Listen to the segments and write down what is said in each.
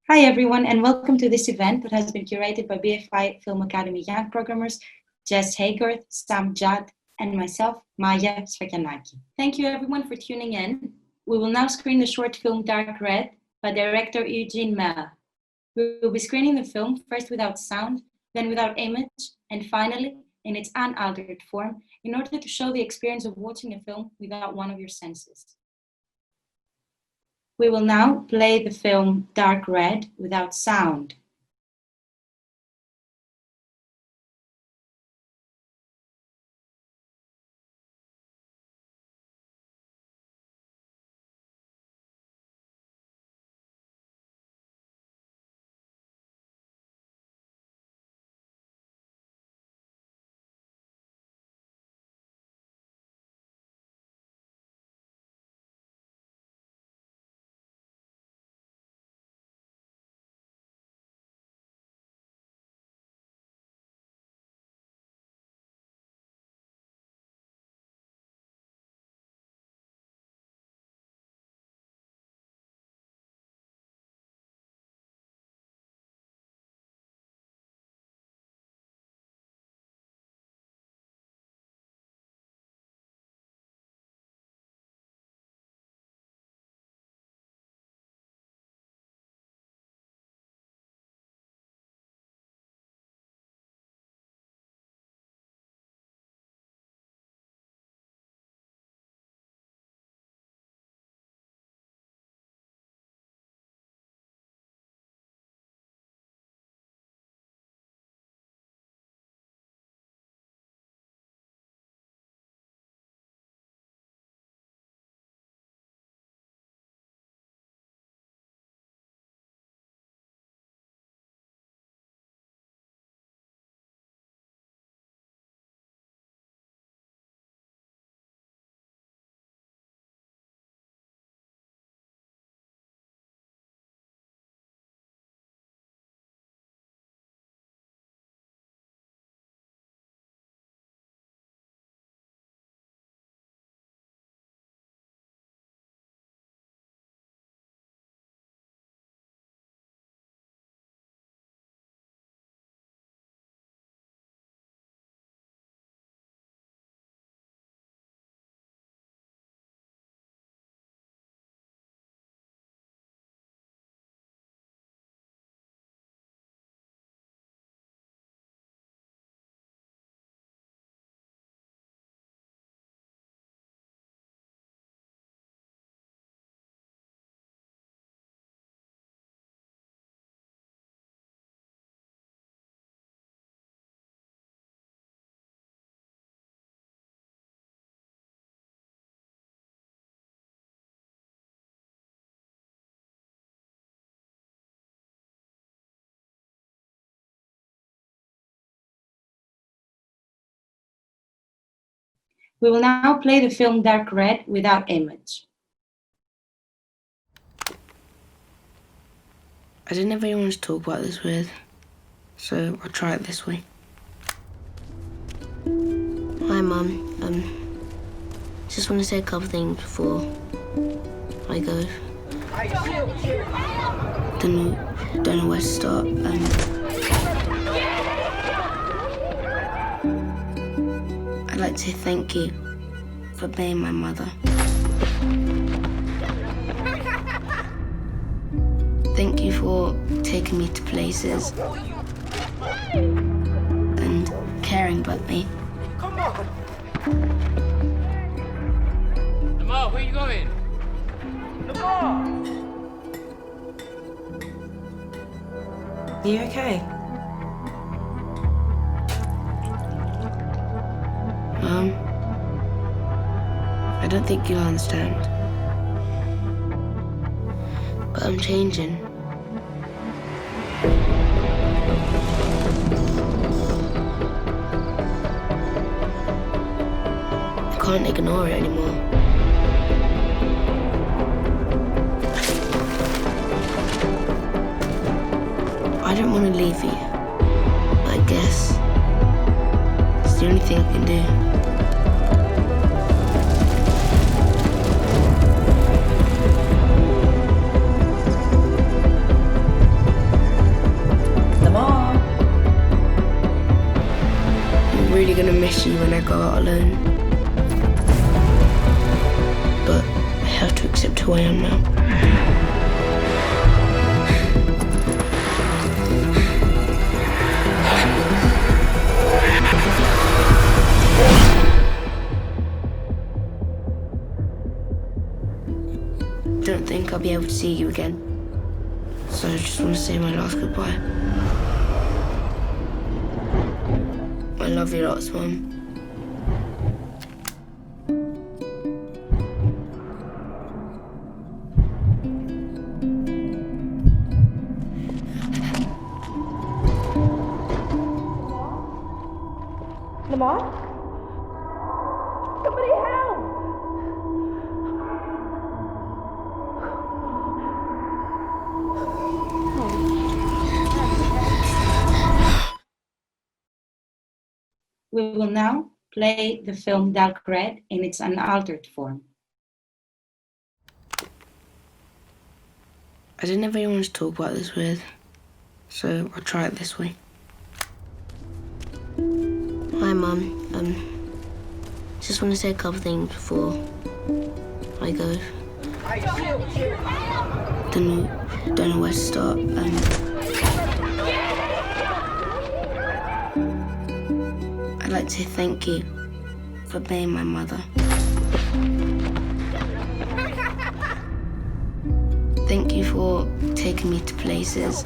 Hi everyone, and welcome to this event that has been curated by BFI Film Academy Young Programmers, Jess Haygarth, Sam Judd, and myself, Maya Svekyanaki. Thank you everyone for tuning in. We will now screen the short film Dark Red by director Eugene Mel. We will be screening the film first without sound, then without image, and finally in its unaltered form in order to show the experience of watching a film without one of your senses. We will now play the film Dark Red without sound. We will now play the film Dark Red without image. I didn't have anyone to talk about this with, so I'll try it this way. Hi, Mum. Just want to say a couple things before I go. Don't know where to start. I'd like to say thank you for being my mother. Thank you for taking me to places and caring about me. Come on! Lamar, where are you going? Lamar! Are you okay? Mum, I don't think you'll understand, but I'm changing. I can't ignore it anymore. I don't want to leave you, but I guess it's the only thing I can do. really gonna miss you when I go out alone. But I have to accept who I am now. Don't think I'll be able to see you again. So I just want to say my last goodbye. I love you lots, Mum. Lamar? Somebody help! We will now play the film Dark Red in its unaltered form. I didn't have anyone to talk about this with, so I'll try it this way. Hi, Mum. Just want to say a couple things before I go. Don't know where to start. I'd like to say thank you for being my mother. Thank you for taking me to places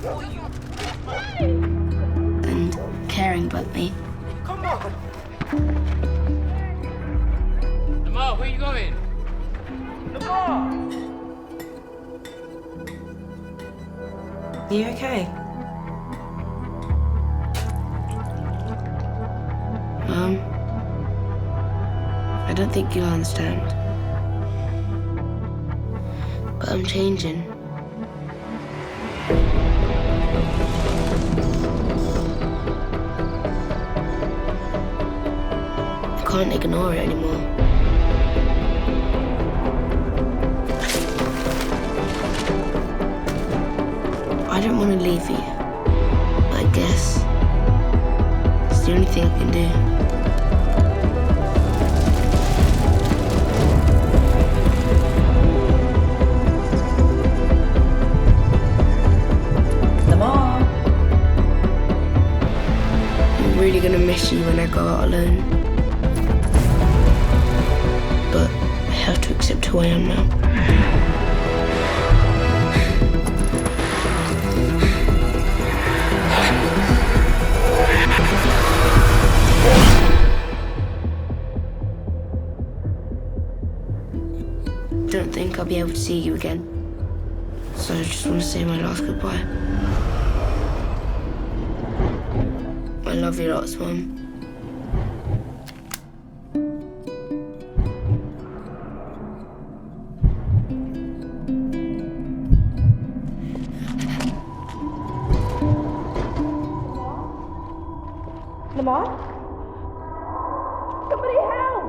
and caring about me. Lamar, where you going? Are you okay? I don't think you'll understand. But I'm changing. I can't ignore it anymore. I don't want to leave you. I guess it's the only thing I can do. I'm really gonna miss you when I go out alone. But I have to accept who I am now. Don't think I'll be able to see you again. So I just want to say my last goodbye. I love you lots, Mum. Lamar? Somebody help!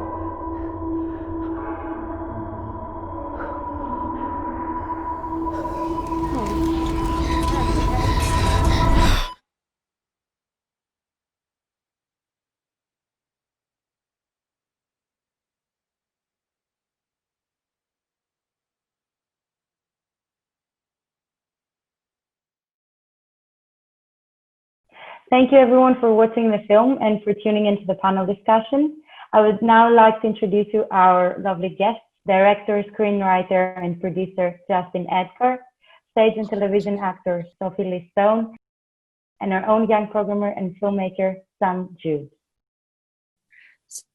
Thank you everyone for watching the film and for tuning into the panel discussion. I would now like to introduce you our lovely guests, director, screenwriter, and producer Justin Edgar, stage and television actor Sophie Leigh Stone, and our own young programmer and filmmaker Sam Judd.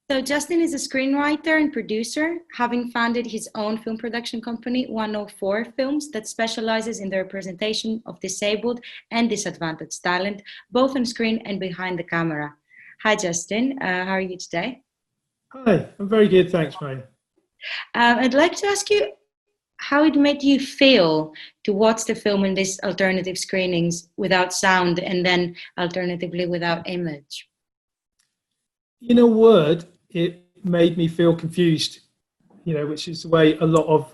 So Justin is a screenwriter and producer, having founded his own film production company, 104 Films, that specializes in the representation of disabled and disadvantaged talent, both on screen and behind the camera. Hi, Justin. How are you today? Hi, I'm very good, thanks, Maya. I'd like to ask you how it made you feel to watch the film in these alternative screenings without sound and then alternatively without image. In a word, it made me feel confused, which is the way a lot of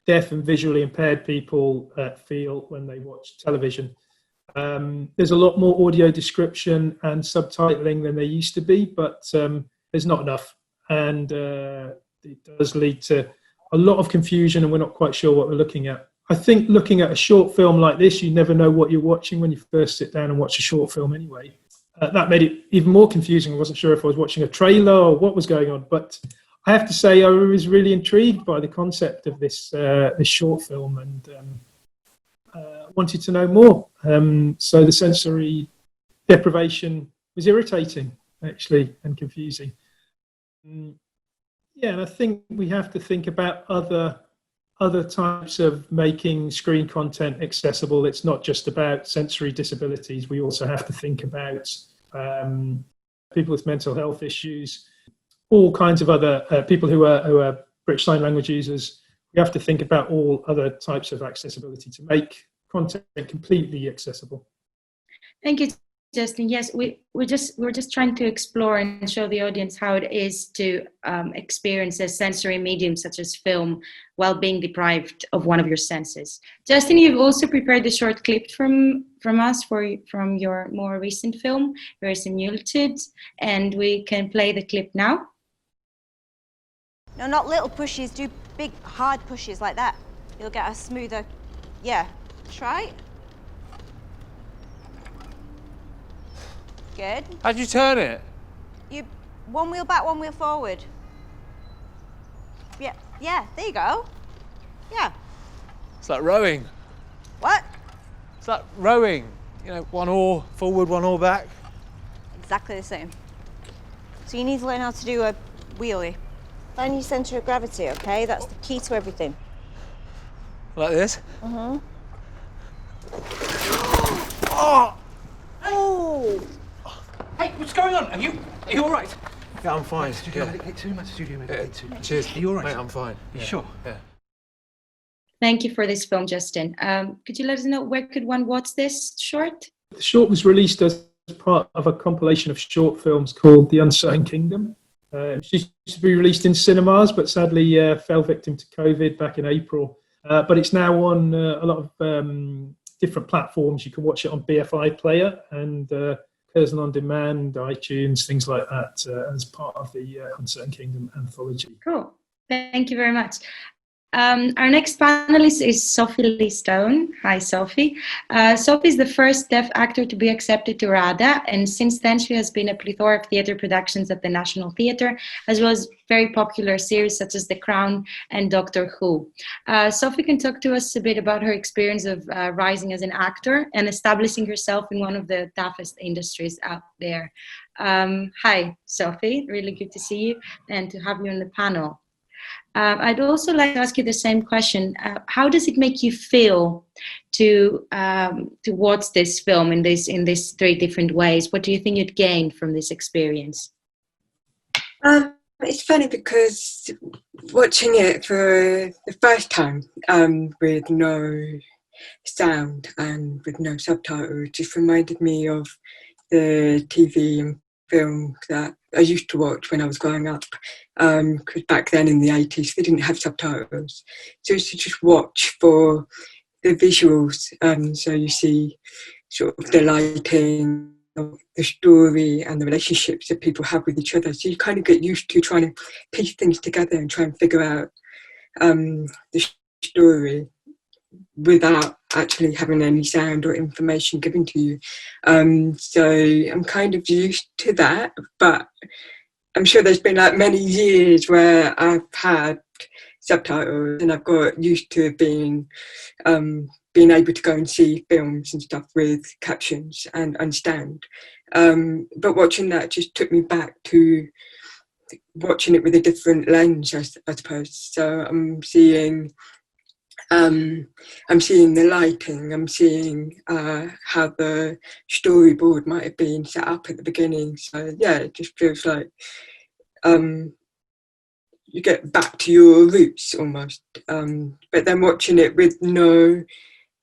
deaf and visually impaired people feel when they watch television. There's a lot more audio description and subtitling than there used to be, but there's not enough. And it does lead to a lot of confusion, and we're not quite sure what we're looking at. I think looking at a short film like this, you never know what you're watching when you first sit down and watch a short film anyway. That made it even more confusing. I wasn't sure if I was watching a trailer or what was going on, but I have to say I was really intrigued by the concept of this short film, and wanted to know more. So the sensory deprivation was irritating, actually, and confusing. Yeah, and I think we have to think about other types of making screen content accessible. It's not just about sensory disabilities. We also have to think about people with mental health issues, all kinds of other people who are British Sign Language users. We have to think about all other types of accessibility to make content completely accessible. Thank you, Justin. Yes, we're just trying to explore and show the audience how it is to experience a sensory medium such as film while being deprived of one of your senses. Justin, you've also prepared a short clip from us from your more recent film, unaltered, and we can play the clip now. No, not little pushes. Do big, hard pushes like that. You'll get a smoother. Yeah. Try. Good. How'd you turn it? You one wheel back, one wheel forward. Yeah, yeah, there you go. Yeah. It's like rowing. What? It's like rowing. You know, one oar forward, one oar back. Exactly the same. So you need to learn how to do a wheelie. Find your centre of gravity, okay? That's the key to everything. Like this? Mm-hmm. Oh! Oh! Hey, what's going on? Are you all right? Yeah, I'm fine. Studio medic two, mate. Studio medic two. Cheers. Are you all right? Mate, I'm fine. You sure? Yeah. Thank you for this film, Justin. Could you let us know where could one watch this short? The short was released as part of a compilation of short films called The Uncertain Kingdom. It used to be released in cinemas, but sadly fell victim to COVID back in April. But it's now on a lot of different platforms. You can watch it on BFI Player and Curzon On Demand, iTunes, things like that, as part of the Uncertain Kingdom anthology. Cool. Thank you very much. Our next panelist is Sophie Leigh Stone. Hi, Sophie. Sophie is the first deaf actor to be accepted to RADA, and since then she has been a plethora of theatre productions at the National Theatre, as well as very popular series such as The Crown and Doctor Who. Sophie can talk to us a bit about her experience of rising as an actor and establishing herself in one of the toughest industries out there. Hi, Sophie. Really good to see you and to have you on the panel. I'd also like to ask you the same question. How does it make you feel to watch this film in these three different ways? What do you think you'd gain from this experience? It's funny because watching it for the first time with no sound and with no subtitles just reminded me of the TV and film that I used to watch when I was growing up, because back then in the 80s they didn't have subtitles, so I used to just watch for the visuals. So you see sort of the lighting, the story and the relationships that people have with each other, so you kind of get used to trying to piece things together and try and figure out the story without actually having any sound or information given to you. So I'm kind of used to that, but I'm sure there's been like many years where I've had subtitles and I've got used to being able to go and see films and stuff with captions and understand. But watching that just took me back to watching it with a different lens, I suppose. So I'm seeing the lighting, I'm seeing how the storyboard might have been set up at the beginning. So yeah, it just feels like you get back to your roots almost. But then watching it with no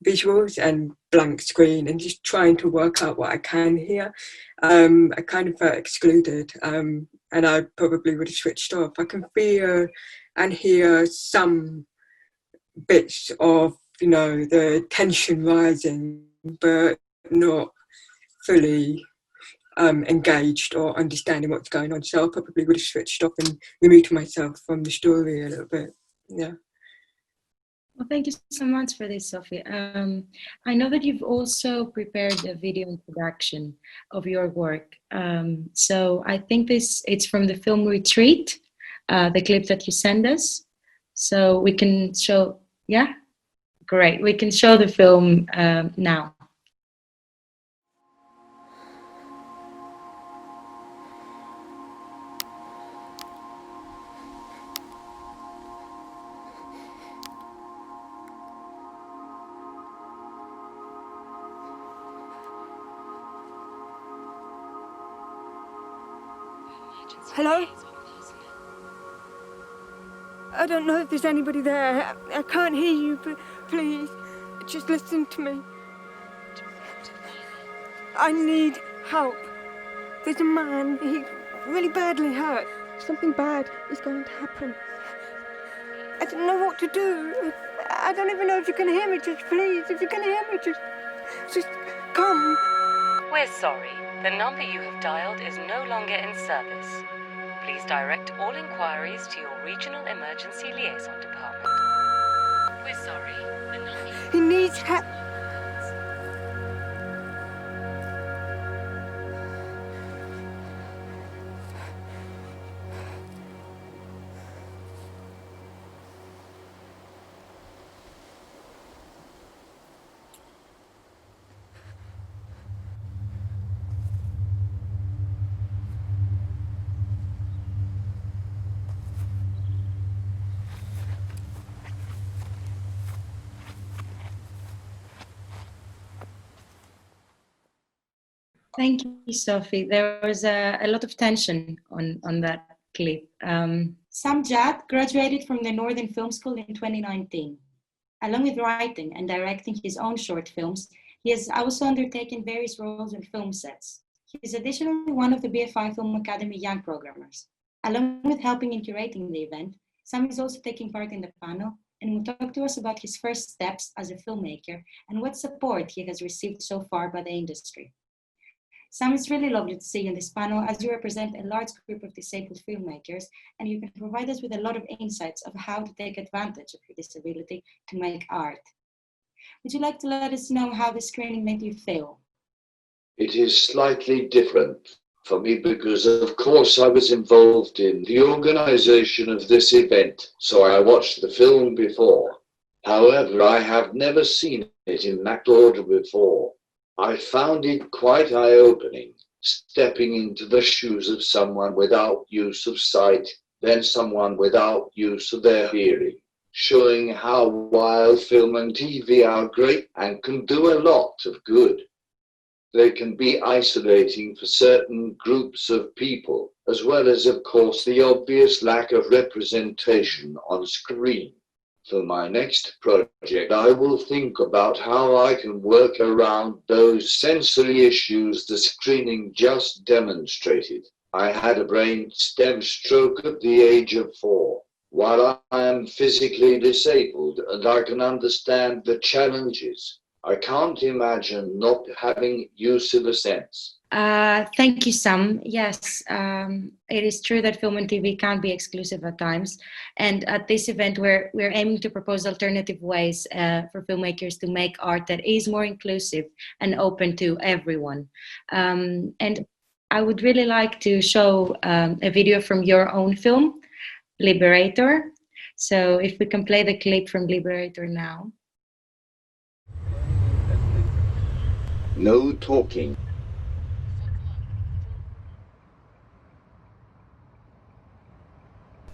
visuals and blank screen and just trying to work out what I can hear, I kind of felt excluded, and I probably would have switched off. I can feel and hear some bits of, you know, the tension rising, but not fully engaged or understanding what's going on. So I probably would have switched off and removed myself from the story a little bit. Yeah. Well, thank you so much for this, Sophie. I know that you've also prepared a video introduction of your work. So I think it's from the film Retreat, the clip that you send us. So we can show, yeah? Great, we can show the film now. Hello? I don't know if there's anybody there. I can't hear you, but please, just listen to me. I need help. There's a man, he's really badly hurt. Something bad is going to happen. I don't know what to do. I don't even know if you can hear me. Just please, if you can hear me, just come. We're sorry. The number you have dialed is no longer in service. Please direct all inquiries to your regional emergency liaison department. We're sorry. The number He needs help. Thank you, Sophie. There was a lot of tension on that clip. Sam Judd graduated from the Northern Film School in 2019. Along with writing and directing his own short films, he has also undertaken various roles in film sets. He is additionally one of the BFI Film Academy Young Programmers. Along with helping in curating the event, Sam is also taking part in the panel and will talk to us about his first steps as a filmmaker and what support he has received so far by the industry. Sam, it's really lovely to see you in this panel as you represent a large group of disabled filmmakers, and you can provide us with a lot of insights of how to take advantage of your disability to make art. Would you like to let us know how the screening made you feel? It is slightly different for me because, of course, I was involved in the organization of this event, so I watched the film before. However, I have never seen it in that order before. I found it quite eye-opening, stepping into the shoes of someone without use of sight, then someone without use of their hearing, showing how while film and TV are great and can do a lot of good, they can be isolating for certain groups of people, as well as, of course, the obvious lack of representation on screen. For my next project, I will think about how I can work around those sensory issues the screening just demonstrated. I had a brain stem stroke at the age of 4. While I am physically disabled and I can understand the challenges, I can't imagine not having use of a sense. Thank you, Sam. Yes, it is true that film and TV can't be exclusive at times. And at this event, we're aiming to propose alternative ways for filmmakers to make art that is more inclusive and open to everyone. And I would really like to show a video from your own film, Liberator. So if we can play the clip from Liberator now. No talking.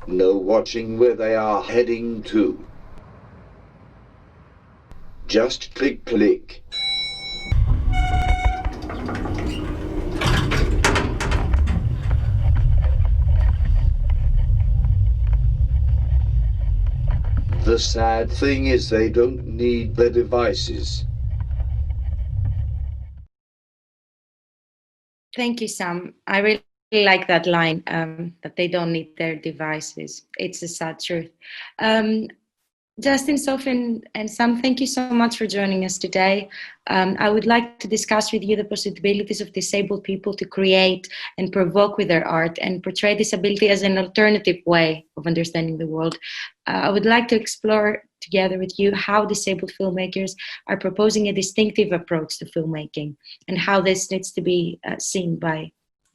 No watching where they are heading to. Just click, click. The sad thing is they don't need the devices. Thank you, Sam. I really like that line, that they don't need their devices. It's a sad truth. Justin, Sophie, and Sam, thank you so much for joining us today. I would like to discuss with you the possibilities of disabled people to create and provoke with their art and portray disability as an alternative way of understanding the world. I would like to explore together with you how disabled filmmakers are proposing a distinctive approach to filmmaking and how this needs to be seen by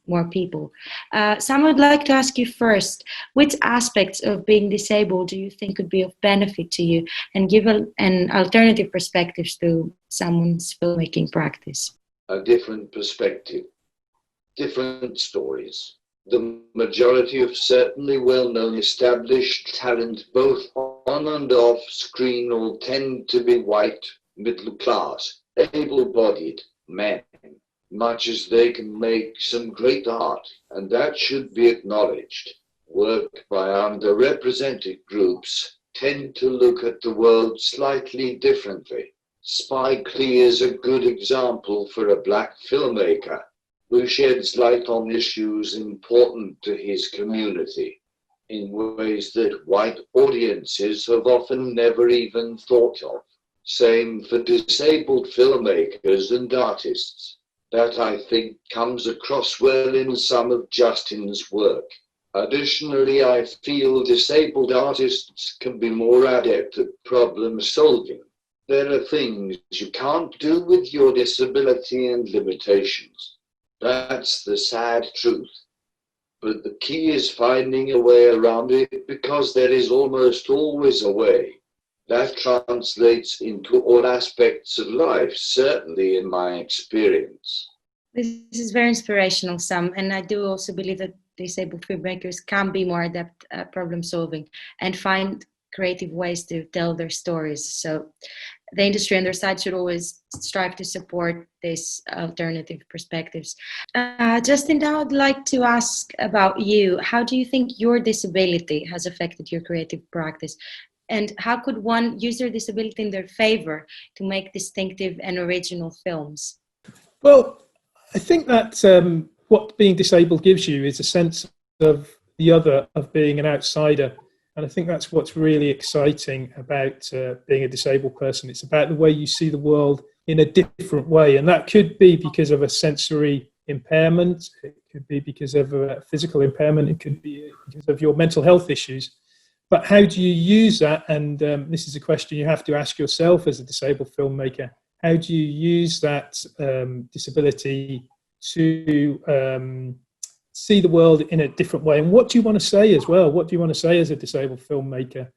more people. Sam, I would like to ask you first, which aspects of being disabled do you think could be of benefit to you and give an alternative perspectives to someone's filmmaking practice? A different perspective, different stories. The majority of certainly well-known established talent, both on and off screen, all tend to be white, middle class, able-bodied men. Much as they can make some great art, and that should be acknowledged. Work by underrepresented groups tend to look at the world slightly differently. Spike Lee is a good example for a black filmmaker who sheds light on issues important to his community in ways that white audiences have often never even thought of. Same for disabled filmmakers and artists. That, I think, comes across well in some of Justin's work. Additionally, I feel disabled artists can be more adept at problem solving. There are things you can't do with your disability and limitations. That's the sad truth. But the key is finding a way around it, because there is almost always a way. That translates into all aspects of life, certainly in my experience. This is very inspirational, Sam, and I do also believe that disabled filmmakers can be more adept at problem solving and find creative ways to tell their stories. So the industry on their side should always strive to support these alternative perspectives. Justin, I would like to ask about you. How do you think your disability has affected your creative practice? And how could one use their disability in their favor to make distinctive and original films? Well, I think that what being disabled gives you is a sense of the other, of being an outsider. And I think that's what's really exciting about being a disabled person. It's about the way you see the world in a different way. And that could be because of a sensory impairment. It could be because of a physical impairment. It could be because of your mental health issues. But how do you use that? And this is a question you have to ask yourself as a disabled filmmaker. How do you use that disability to see the world in a different way? And what do you want to say as well? What do you want to say as a disabled filmmaker?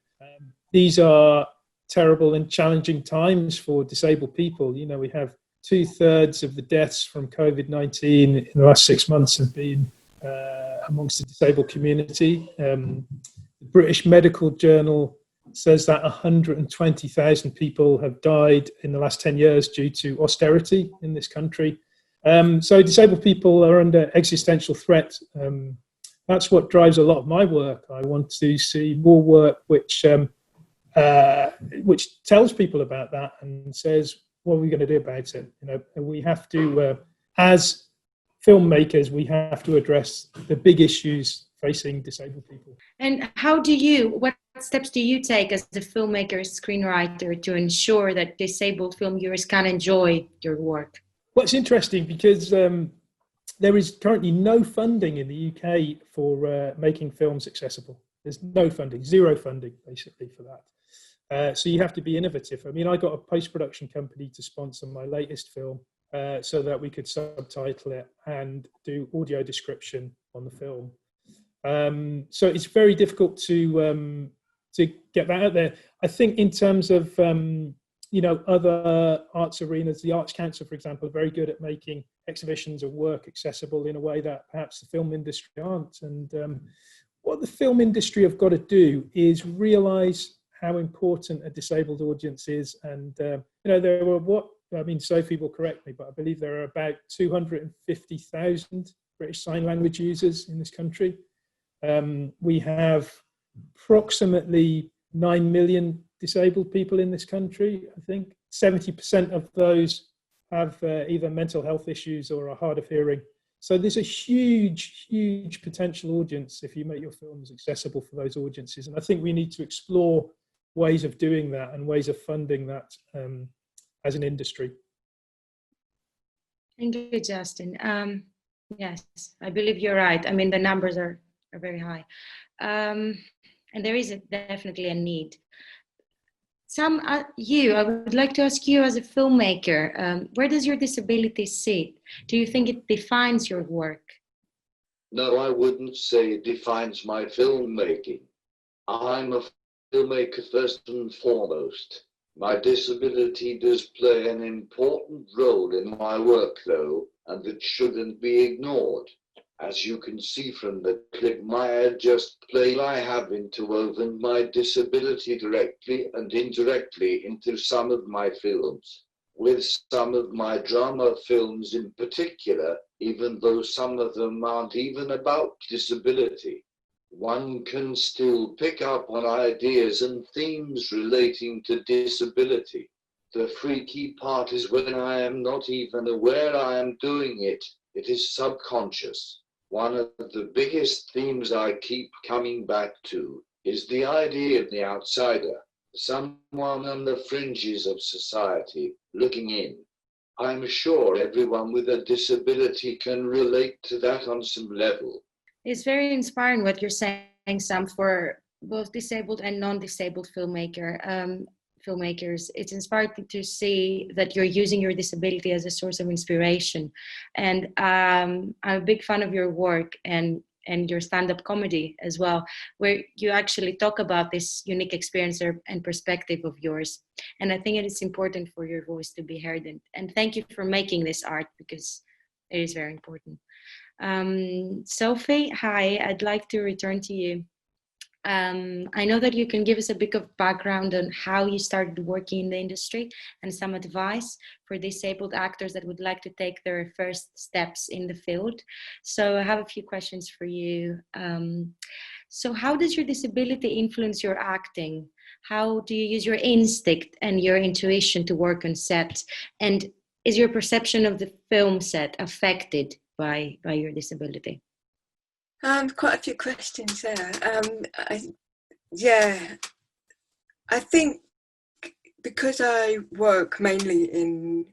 These are terrible and challenging times for disabled people. You know, we have 2/3 of the deaths from COVID-19 in the last 6 months have been amongst the disabled community. The British Medical Journal says that 120,000 people have died in the last 10 years due to austerity in this country. So disabled people are under existential threat. That's what drives a lot of my work. I want to see more work which tells people about that and says, what are we going to do about it? You know, and we have to, as filmmakers, we have to address the big issues facing disabled people. And what steps do you take as a filmmaker, screenwriter, to ensure that disabled film viewers can enjoy your work? Well, it's interesting because there is currently no funding in the UK for making films accessible. There's no funding, zero funding basically for that. So you have to be innovative. I mean, I got a post-production company to sponsor my latest film so that we could subtitle it and do audio description on the film. So it's very difficult to get that out there. I think in terms of other arts arenas, the Arts Council, for example, are very good at making exhibitions of work accessible in a way that perhaps the film industry aren't. And what the film industry have got to do is realise how important a disabled audience is. And there were Sophie will correct me, but I believe there are about 250,000 British Sign Language users in this country. We have approximately 9 million disabled people in this country. I think 70% of those have either mental health issues or are hard of hearing. So there's a huge, huge potential audience if you make your films accessible for those audiences. And I think we need to explore ways of doing that and ways of funding that as an industry. Thank you, Justin. Yes, I believe you're right. I mean, the numbers are very high. And there is definitely a need. Sam, I would like to ask you as a filmmaker, where does your disability sit? Do you think it defines your work? No, I wouldn't say it defines my filmmaking. I'm a filmmaker first and foremost. My disability does play an important role in my work, though, and that shouldn't be ignored. As you can see from the clip Maya just played, I have interwoven my disability directly and indirectly into some of my films. With some of my drama films in particular, even though some of them aren't even about disability, one can still pick up on ideas and themes relating to disability. The freaky part is when I am not even aware I am doing it, it is subconscious. One of the biggest themes I keep coming back to is the idea of the outsider, someone on the fringes of society looking in. I'm sure everyone with a disability can relate to that on some level. It's very inspiring what you're saying, Sam, for both disabled and non-disabled filmmakers. It's inspiring to see that you're using your disability as a source of inspiration. And I'm a big fan of your work and your stand-up comedy as well, where you actually talk about this unique experience and perspective of yours. And I think it is important for your voice to be heard. And thank you for making this art, because it is very important. Sophie, hi, I'd like to return to you. I know that you can give us a bit of background on how you started working in the industry and some advice for disabled actors that would like to take their first steps in the field. So I have a few questions for you. So how does your disability influence your acting? How do you use your instinct and your intuition to work on set? And is your perception of the film set affected by your disability? Quite a few questions there. I think because I work mainly in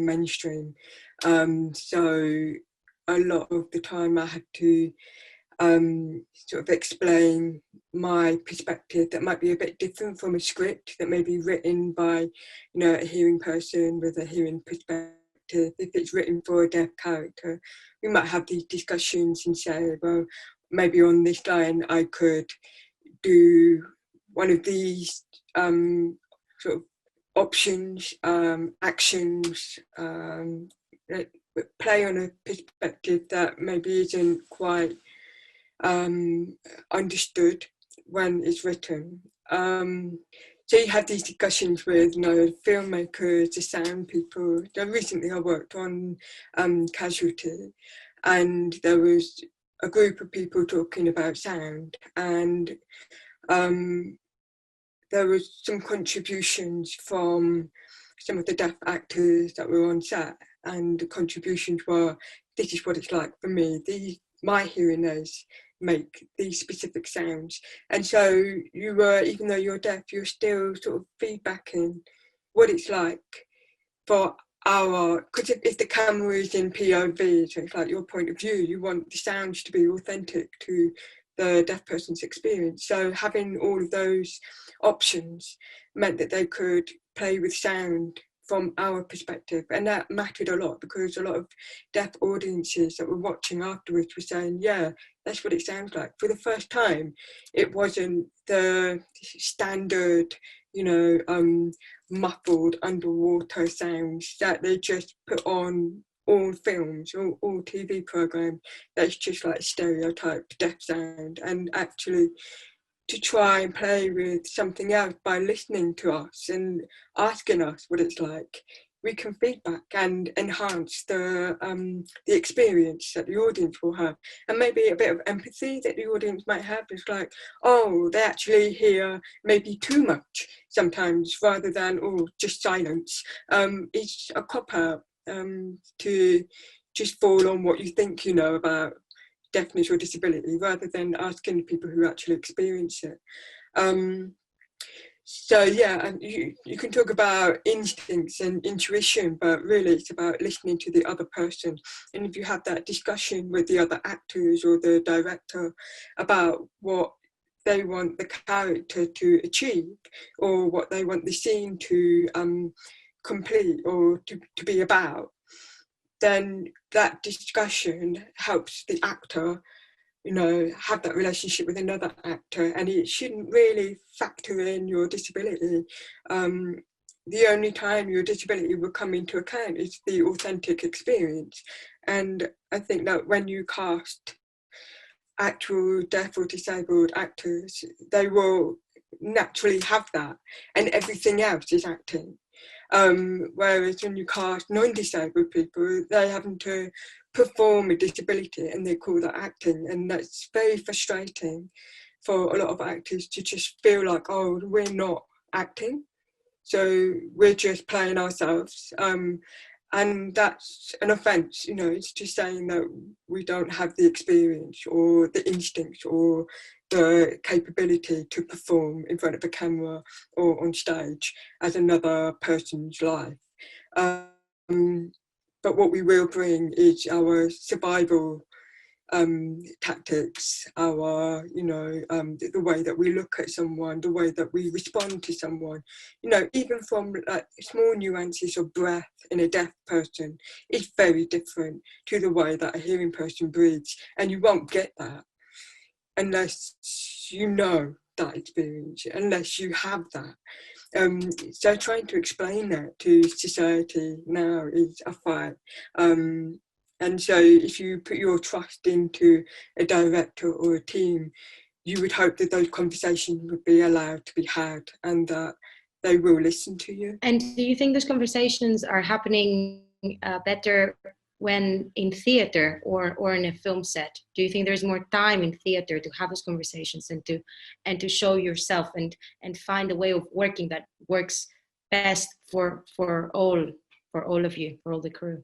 mainstream, so a lot of the time I had to sort of explain my perspective that might be a bit different from a script that may be written by, a hearing person with a hearing perspective. If it's written for a deaf character, we might have these discussions and say, well, maybe on this line I could do one of these sort of options, actions, that play on a perspective that maybe isn't quite understood when it's written. So you have these discussions with, filmmakers, the sound people. Recently I worked on Casualty, and there was a group of people talking about sound, and there was some contributions from some of the deaf actors that were on set, and the contributions were, this is what it's like for me. My hearing aids make these specific sounds, and so you were, even though you're deaf, you're still sort of feedbacking what it's like for because if the camera is in POV, so it's like your point of view, you want the sounds to be authentic to the deaf person's experience. So having all of those options meant that they could play with sound from our perspective, and that mattered a lot, because a lot of deaf audiences that were watching afterwards were saying, yeah, that's what it sounds like. For the first time, it wasn't the standard, muffled underwater sounds that they just put on all films or all TV programs. That's just like stereotyped deaf sound, and actually to try and play with something else by listening to us and asking us what it's like, we can feedback and enhance the experience that the audience will have, and maybe a bit of empathy that the audience might have. It's like, oh, they actually hear maybe too much sometimes, rather than, oh, just silence. It's a cop-out to just fall on what you think you know about deafness or disability, rather than asking people who actually experience it. So yeah, and you can talk about instincts and intuition, but really it's about listening to the other person. And if you have that discussion with the other actors or the director about what they want the character to achieve, or what they want the scene to complete or to be about, then that discussion helps the actor, you know, have that relationship with another actor, and it shouldn't really factor in your disability. The only time your disability will come into account is the authentic experience. And I think that when you cast actual deaf or disabled actors, they will naturally have that, and everything else is acting. Whereas when you cast non-disabled people, they're having to perform a disability and they call that acting, and that's very frustrating for a lot of actors to just feel like, oh, we're not acting, so we're just playing ourselves. And that's an offence, you know. It's just saying that we don't have the experience or the instincts or the capability to perform in front of a camera or on stage as another person's life. But what we will bring is our survival tactics, our, you know, the way that we look at someone, the way that we respond to someone, you know, even from like small nuances of breath in a deaf person is very different to the way that a hearing person breathes, and you won't get that unless you know that experience, unless you have that. So trying to explain that to society now is a fight. And so if you put your trust into a director or a team, you would hope that those conversations would be allowed to be had and that they will listen to you. And do you think those conversations are happening better when in theater or in a film set? Do you think there's more time in theater to have those conversations and to show yourself and find a way of working that works best for all of you, for all the crew?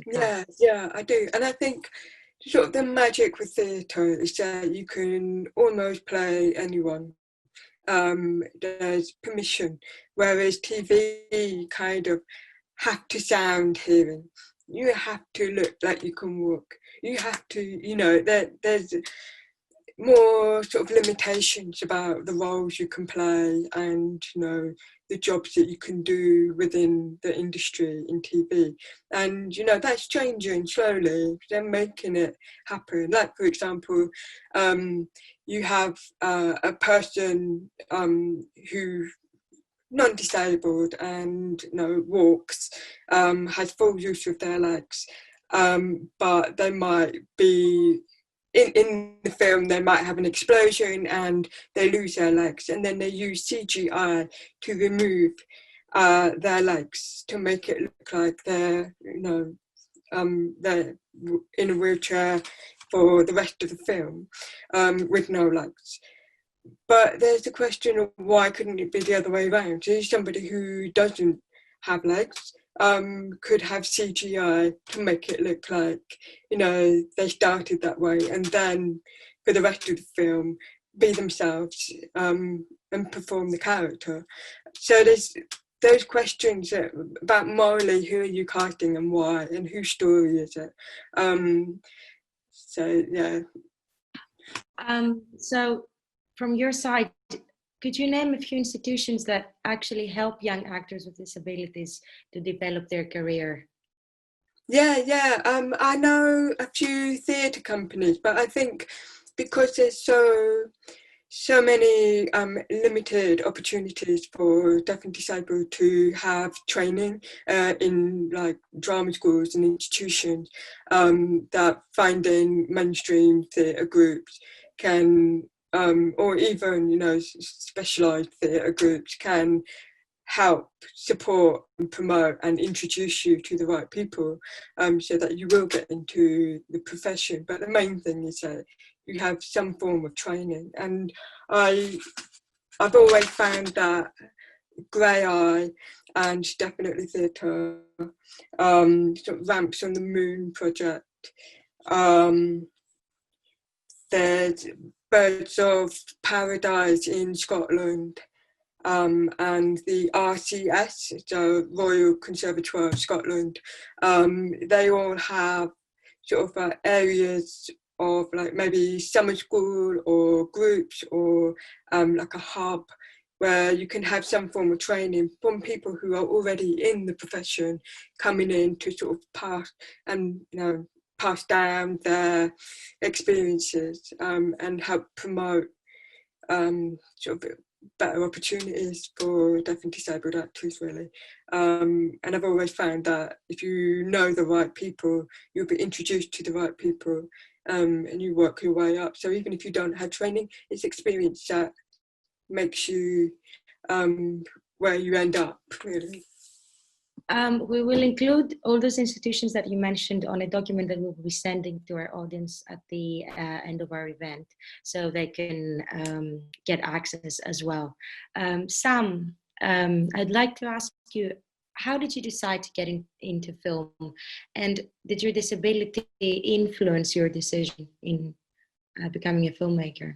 Yeah, I do. And I think sort of the magic with theatre is that you can almost play anyone. There's permission, whereas TV kind of have to sound hearing. You have to look like you can walk. You have to, you know, there's more sort of limitations about the roles you can play and, you know, the jobs that you can do within the industry in TV. And, you know, that's changing slowly. They're making it happen. Like, for example, you have a person who non-disabled and, you know, walks, has full use of their legs, but they might be in the film, they might have an explosion and they lose their legs, and then they use CGI to remove their legs to make it look like they're, you know, they're in a wheelchair for the rest of the film with no legs. But there's the question of why couldn't it be the other way around? So somebody who doesn't have legs could have CGI to make it look like, you know, they started that way, and then for the rest of the film be themselves and perform the character. So there's those questions about morally, who are you casting and why, and whose story is it? So yeah. So from your side, could you name a few institutions that actually help young actors with disabilities to develop their career? Yeah. I know a few theatre companies, but I think because there's so many limited opportunities for deaf and disabled to have training in like drama schools and institutions, that finding mainstream theatre groups can or even, you know, specialised theatre groups can help support and promote and introduce you to the right people, so that you will get into the profession. But the main thing is that you have some form of training, and I've always found that Grey Eye and definitely theatre, sort of Ramps on the Moon project, there's Birds of Paradise in Scotland, and the RCS, the Royal Conservatoire of Scotland. They all have sort of areas of like maybe summer school or groups or like a hub where you can have some form of training from people who are already in the profession coming in to sort of pass and, you know, pass down their experiences and help promote sort of better opportunities for deaf and disabled actors, really. And I've always found that if you know the right people, you'll be introduced to the right people and you work your way up. So even if you don't have training, it's experience that makes you where you end up, really. We will include all those institutions that you mentioned on a document that we'll be sending to our audience at the end of our event, so they can get access as well. Sam, I'd like to ask you, how did you decide to get into film? And did your disability influence your decision in becoming a filmmaker?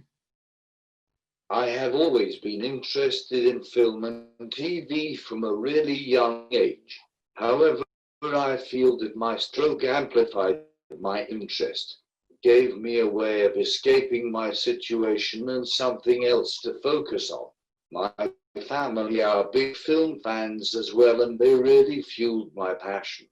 I have always been interested in film and TV from a really young age. However, I feel that my stroke amplified my interest, gave me a way of escaping my situation and something else to focus on. My family are big film fans as well, and they really fueled my passion.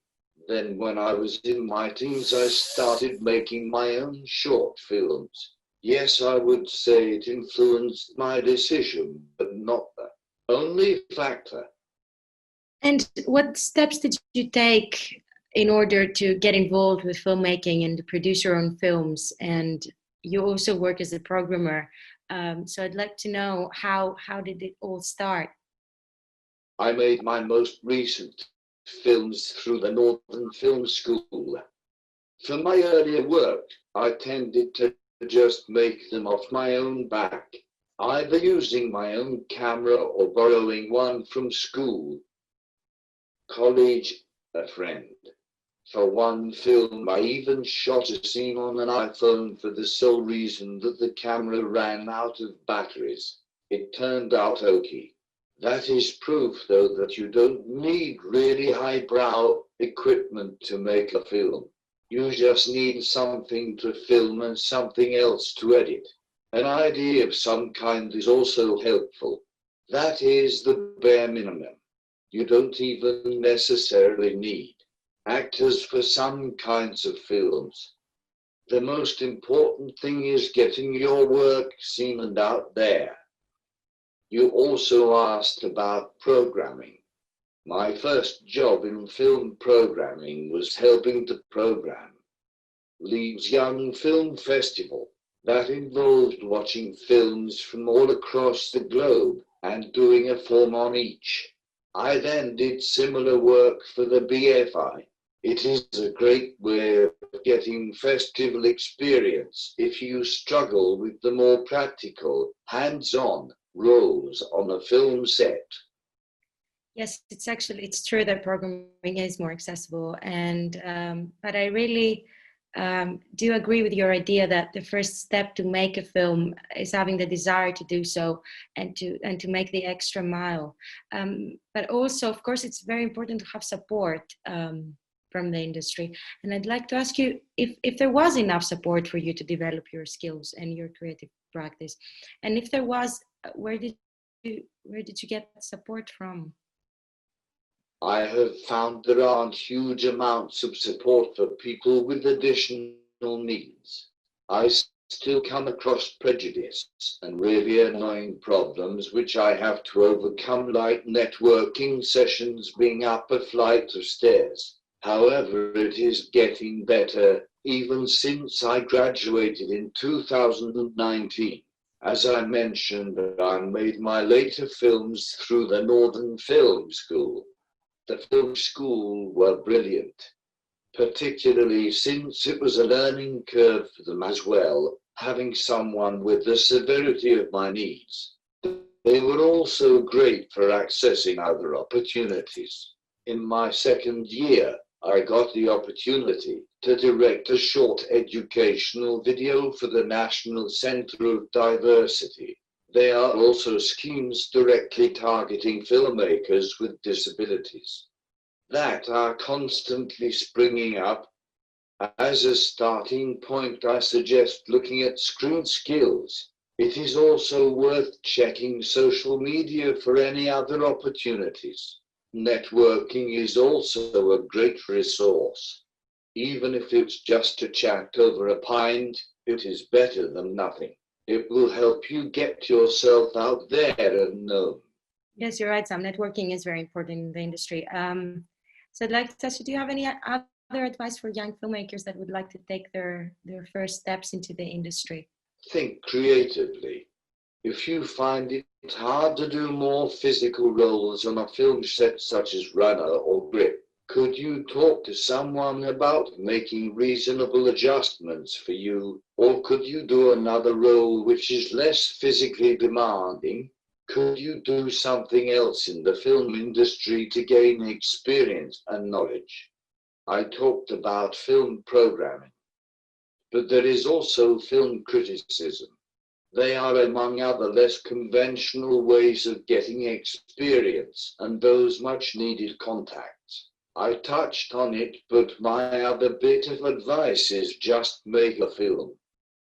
Then when I was in my teens, I started making my own short films. Yes, I would say it influenced my decision, but not the only factor. And what steps did you take in order to get involved with filmmaking and to produce your own films? And you also work as a programmer. So I'd like to know how did it all start? I made my most recent films through the Northern Film School. For my earlier work, I tended to just make them off my own back, either using my own camera or borrowing one from school, college, a friend. For one film, I even shot a scene on an iPhone for the sole reason that the camera ran out of batteries. It turned out okay. That is proof, though, that you don't need really highbrow equipment to make a film. You just need something to film and something else to edit. An idea of some kind is also helpful. That is the bare minimum. You don't even necessarily need actors for some kinds of films. The most important thing is getting your work seen and out there. You also asked about programming. My first job in film programming was helping to program Leeds Young Film Festival. That involved watching films from all across the globe and doing a film on each. I then did similar work for the BFI. It is a great way of getting festival experience if you struggle with the more practical, hands-on roles on a film set. Yes, it's true that programming is more accessible, and but I really do agree with your idea that the first step to make a film is having the desire to do so and to make the extra mile. But also, of course, it's very important to have support from the industry. And I'd like to ask you if there was enough support for you to develop your skills and your creative practice, and if there was, where did you get support from? I have found there aren't huge amounts of support for people with additional needs. I still come across prejudice and really annoying problems which I have to overcome, like networking sessions being up a flight of stairs. However, it is getting better even since I graduated in 2019. As I mentioned, I made my later films through the Northern Film School. The film school were brilliant, particularly since it was a learning curve for them as well, having someone with the severity of my needs. They were also great for accessing other opportunities. In my second year, I got the opportunity to direct a short educational video for the National Centre of Diversity. There are also schemes directly targeting filmmakers with disabilities that are constantly springing up. As a starting point, I suggest looking at screen skills. It is also worth checking social media for any other opportunities. Networking is also a great resource. Even if it's just a chat over a pint, it is better than nothing. It will help you get yourself out there and known. Yes, you're right, Sam. Networking is very important in the industry. So I'd like to ask you, do you have any other advice for young filmmakers that would like to take their first steps into the industry? Think creatively. If you find it hard to do more physical roles on a film set such as runner or grip, could you talk to someone about making reasonable adjustments for you? Or could you do another role which is less physically demanding? Could you do something else in the film industry to gain experience and knowledge? I talked about film programming, but there is also film criticism. They are, among other less conventional ways of getting experience and those much needed contacts. I touched on it, but my other bit of advice is just make a film.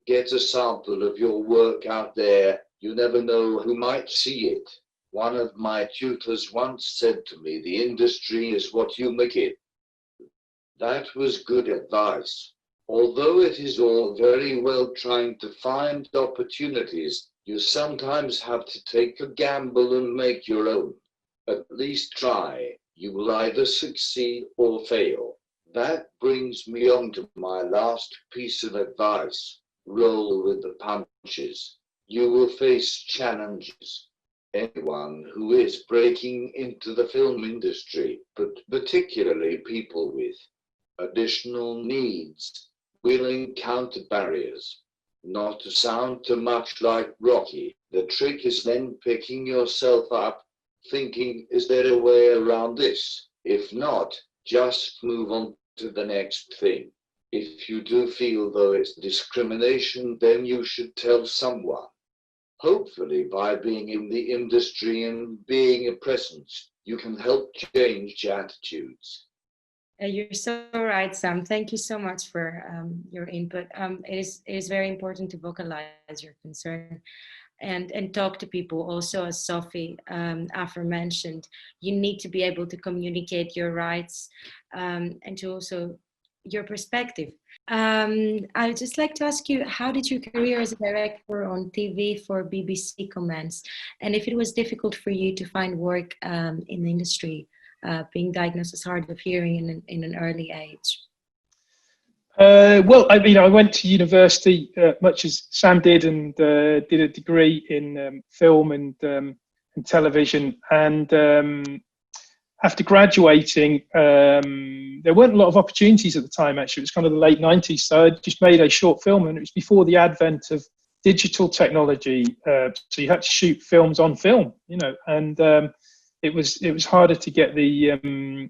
Get a sample of your work out there. You never know who might see it. One of my tutors once said to me, the industry is what you make it. That was good advice. Although it is all very well trying to find opportunities, you sometimes have to take a gamble and make your own. At least try. You will either succeed or fail. That brings me on to my last piece of advice. Roll with the punches. You will face challenges. Anyone who is breaking into the film industry, but particularly people with additional needs, will encounter barriers. Not to sound too much like Rocky, the trick is then picking yourself up, thinking, is there a way around this? If not, just move on to the next thing. If you do feel though it's discrimination, then you should tell someone. Hopefully, by being in the industry and being a presence, you can help change attitudes. You're so right, Sam. Thank you so much for your input. It is very important to vocalize your concern and talk to people. Also, as Sophie aforementioned, you need to be able to communicate your rights and to also your perspective. I would just like to ask you, how did your career as a director on TV for BBC commence? And if it was difficult for you to find work in the industry, being diagnosed as hard of hearing in an early age? Well, I went to university much as Sam did, and did a degree in film and television. And after graduating, there weren't a lot of opportunities at the time. Actually, it was kind of the late 90s. So I just made a short film, and it was before the advent of digital technology. So you had to shoot films on film, and it was harder to get the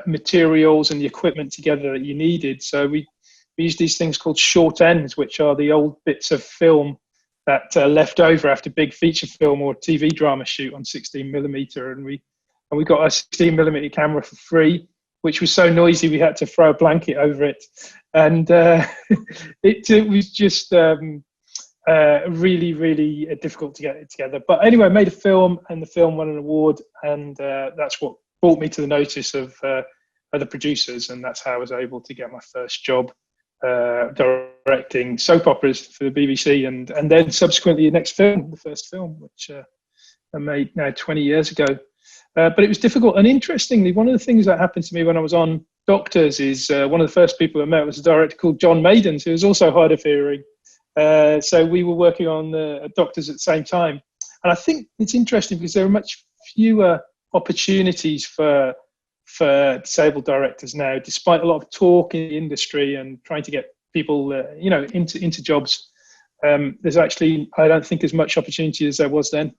materials and the equipment together that you needed. So we used these things called short ends, which are the old bits of film that left over after big feature film or TV drama shoot on 16mm. And we got a 16mm camera for free, which was so noisy we had to throw a blanket over it. And it was just really, really difficult to get it together. But anyway, I made a film, and the film won an award, and that's what brought me to the notice of the producers, and that's how I was able to get my first job directing soap operas for the BBC, and then subsequently the next film, the first film, which I made now 20 years ago. But it was difficult, and interestingly, one of the things that happened to me when I was on Doctors is one of the first people I met was a director called John Maidens, who was also hard of hearing. So we were working on Doctors at the same time. And I think it's interesting because there are much fewer opportunities for disabled directors now, despite a lot of talk in the industry and trying to get people into jobs. There's actually, I don't think, as much opportunity as there was then.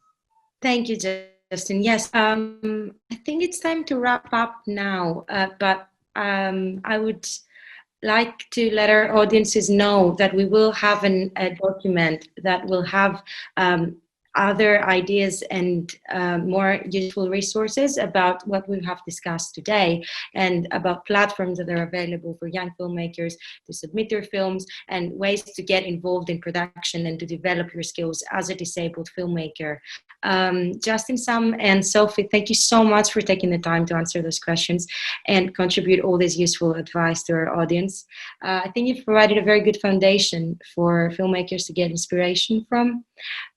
Thank you, Justin. Yes, I think it's time to wrap up now, but I would like to let our audiences know that we will have a document that will have other ideas and more useful resources about what we have discussed today, and about platforms that are available for young filmmakers to submit their films, and ways to get involved in production and to develop your skills as a disabled filmmaker. Justin, Sam, and Sophie, thank you so much for taking the time to answer those questions and contribute all this useful advice to our audience. I think you've provided a very good foundation for filmmakers to get inspiration from.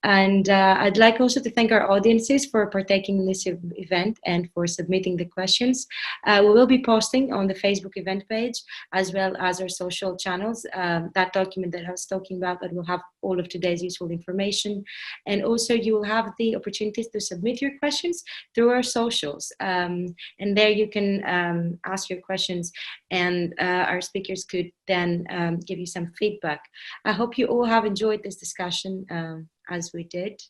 And I'd like also to thank our audiences for partaking in this event and for submitting the questions. We will be posting on the Facebook event page, as well as our social channels, that document that I was talking about that will have all of today's useful information. And also you will have the opportunities to submit your questions through our socials. And there you can ask your questions, and our speakers could then give you some feedback. I hope you all have enjoyed this discussion as we did.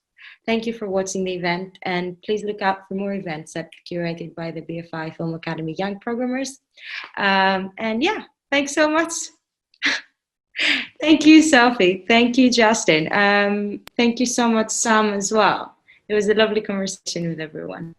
Thank you for watching the event, and please look out for more events that are curated by the BFI Film Academy Young Programmers. And yeah, thanks so much. Thank you, Sophie. Thank you, Justin. Thank you so much, Sam, as well. It was a lovely conversation with everyone.